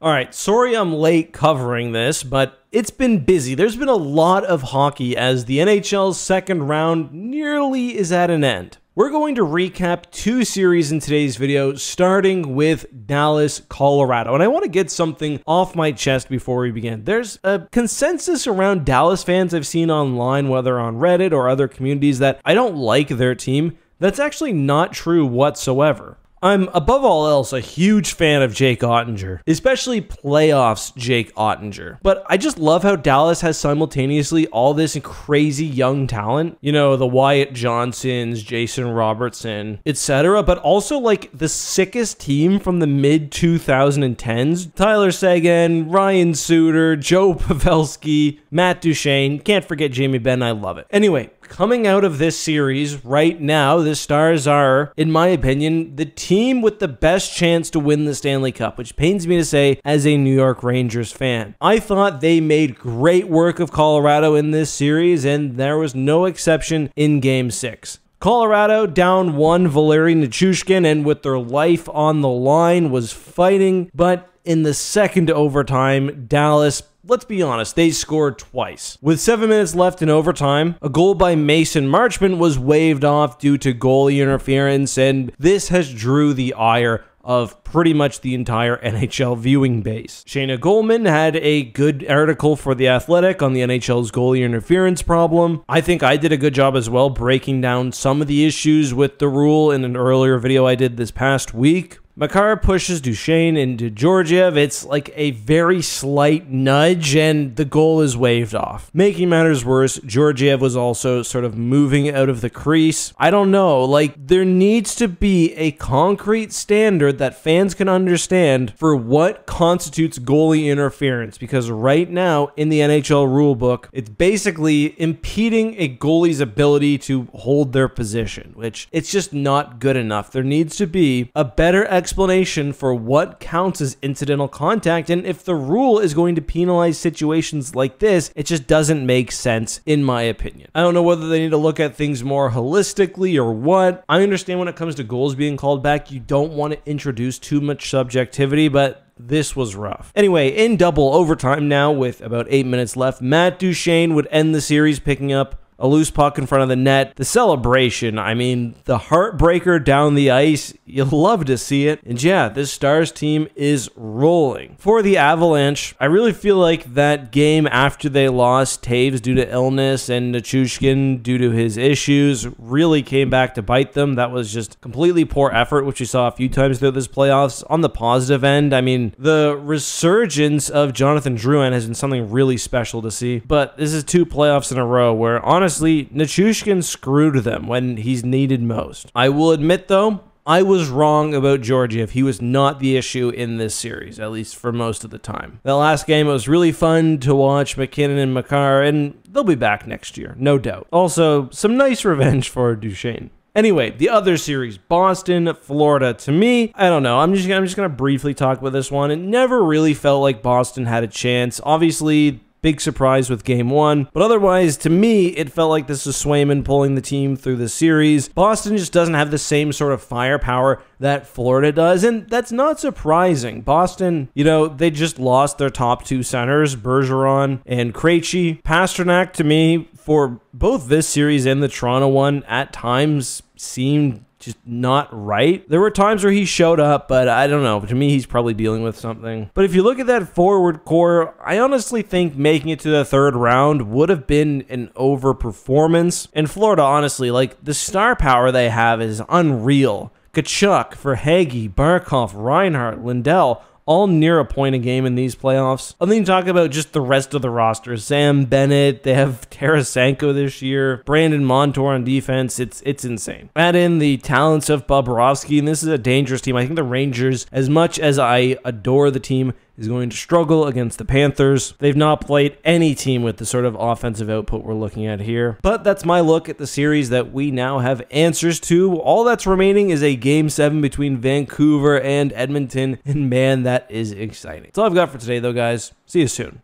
All right, sorry I'm late covering this, but it's been busy. There's been a lot of hockey as the NHL's second round nearly is at an end. We're going to recap two series in today's video, starting with Dallas, Colorado. And I want to get something off my chest before we begin. There's a consensus around Dallas fans I've seen online, whether on Reddit or other communities, that I don't like their team. That's actually not true whatsoever. I'm, above all else, a huge fan of Jake Oettinger, especially playoffs Jake Oettinger. But I just love how Dallas has simultaneously all this crazy young talent. You know, the Wyatt Johnsons, Jason Robertson, etc. But also, like, the sickest team from the mid-2010s. Tyler Seguin, Ryan Suter, Joe Pavelski, Matt Duchene. Can't forget Jamie Benn. I love it. Anyway, coming out of this series right now, the Stars are, in my opinion, the team with the best chance to win the Stanley Cup, which pains me to say as a New York Rangers fan. I thought they made great work of Colorado in this series, and there was no exception in Game 6. Colorado down one Valeri Nichushkin, and with their life on the line was fighting, but in the second overtime, Dallas, let's be honest, they scored twice. With 7 minutes left in overtime, a goal by Mason Marchment was waved off due to goalie interference, and this has drew the ire of pretty much the entire NHL viewing base. Shayna Goldman had a good article for The Athletic on the NHL's goalie interference problem. I think I did a good job as well breaking down some of the issues with the rule in an earlier video I did this past week. Makar pushes Duchene into Georgiev. It's like a very slight nudge, and the goal is waved off. Making matters worse, Georgiev was also sort of moving out of the crease. I don't know, like, there needs to be a concrete standard that fans can understand for what constitutes goalie interference, because right now in the NHL rulebook, it's basically impeding a goalie's ability to hold their position, which it's just not good enough. There needs to be a better explanation for what counts as incidental contact, and if the rule is going to penalize situations like this, it just doesn't make sense in my opinion. I don't know whether they need to look at things more holistically or what. I understand when it comes to goals being called back, you don't want to introduce too much subjectivity, but this was rough. Anyway, in double overtime now with about 8 minutes left, Matt Duchene would end the series picking up a loose puck in front of the net. The celebration, I mean, the heartbreaker down the ice, you'll love to see it. And yeah, this Stars team is rolling. For the Avalanche, I really feel like that game after they lost Taves due to illness and Nichushkin due to his issues really came back to bite them. That was just completely poor effort, which we saw a few times throughout this playoffs. On the positive end, I mean, the resurgence of Jonathan Drouin has been something really special to see. But this is 2 playoffs in a row where, honestly, Nichushkin screwed them when he's needed most. I will admit, though, I was wrong about Georgiev. He was not the issue in this series, at least for most of the time. The last game, it was really fun to watch McKinnon and Makar, and they'll be back next year, no doubt. Also, some nice revenge for Duchene. Anyway, the other series, Boston, Florida. To me, I don't know. I'm just gonna briefly talk about this one. It never really felt like Boston had a chance. Obviously, big surprise with game 1. But otherwise, to me, it felt like this was Swayman pulling the team through the series. Boston just doesn't have the same sort of firepower that Florida does, and that's not surprising. Boston, you know, they just lost their top 2 centers, Bergeron and Krejci. Pasternak, to me, for both this series and the Toronto one, at times seemed just not right. There were times where he showed up, but I don't know. To me, he's probably dealing with something. But if you look at that forward core, I honestly think making it to the 3rd round would have been an overperformance. And Florida, honestly, like, the star power they have is unreal. Tkachuk, Verhaeghe, Barkov, Reinhart, Lindell, all near a point a game in these playoffs. I'm then talk about just the rest of the roster. Sam Bennett, they have Tarasenko this year, Brandon Montour on defense. It's insane. Add in the talents of Bobrovsky, and this is a dangerous team. I think the Rangers, as much as I adore the team, is going to struggle against the Panthers. They've not played any team with the sort of offensive output we're looking at here. But that's my look at the series that we now have answers to. All that's remaining is a Game 7 between Vancouver and Edmonton, and man, that is exciting. That's all I've got for today, though, guys. See you soon.